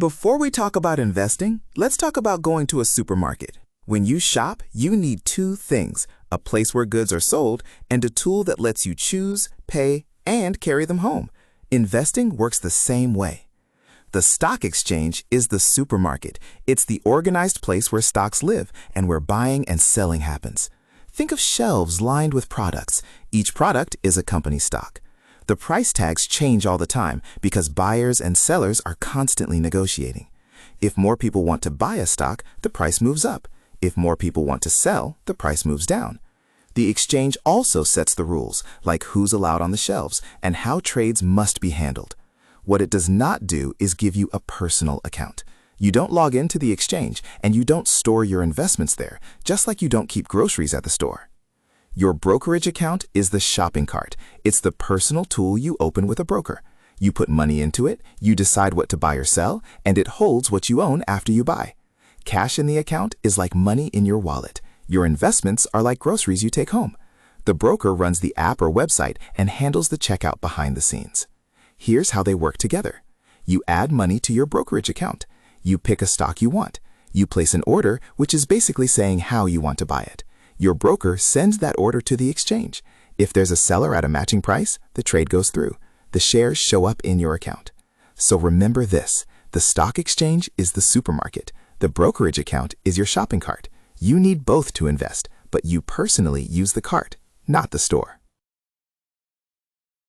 Before we talk about investing, let's talk about going to a supermarket. When you shop, you need two things: a place where goods are sold and a tool that lets you choose, pay, and carry them home. Investing works the same way. The stock exchange is the supermarket. It's the organized place where stocks live and where buying and selling happens. Think of shelves lined with products. Each product is a company stock. The price tags change all the time because buyers and sellers are constantly negotiating. If more people want to buy a stock, the price moves up. If more people want to sell, the price moves down. The exchange also sets the rules, like who's allowed on the shelves and how trades must be handled. What it does not do is give you a personal account. You don't log into the exchange and you don't store your investments there, just like you don't keep groceries at the store. Your brokerage account is the shopping cart. It's the personal tool you open with a broker. You put money into it, you decide what to buy or sell, and it holds what you own after you buy. Cash in the account is like money in your wallet. Your investments are like groceries you take home. The broker runs the app or website and handles the checkout behind the scenes. Here's how they work together. You add money to your brokerage account. You pick a stock you want. You place an order, which is basically saying how you want to buy it. Your broker sends that order to the exchange. If there's a seller at a matching price, the trade goes through. The shares show up in your account. So remember this: the stock exchange is the supermarket. The brokerage account is your shopping cart. You need both to invest, but you personally use the cart, not the store.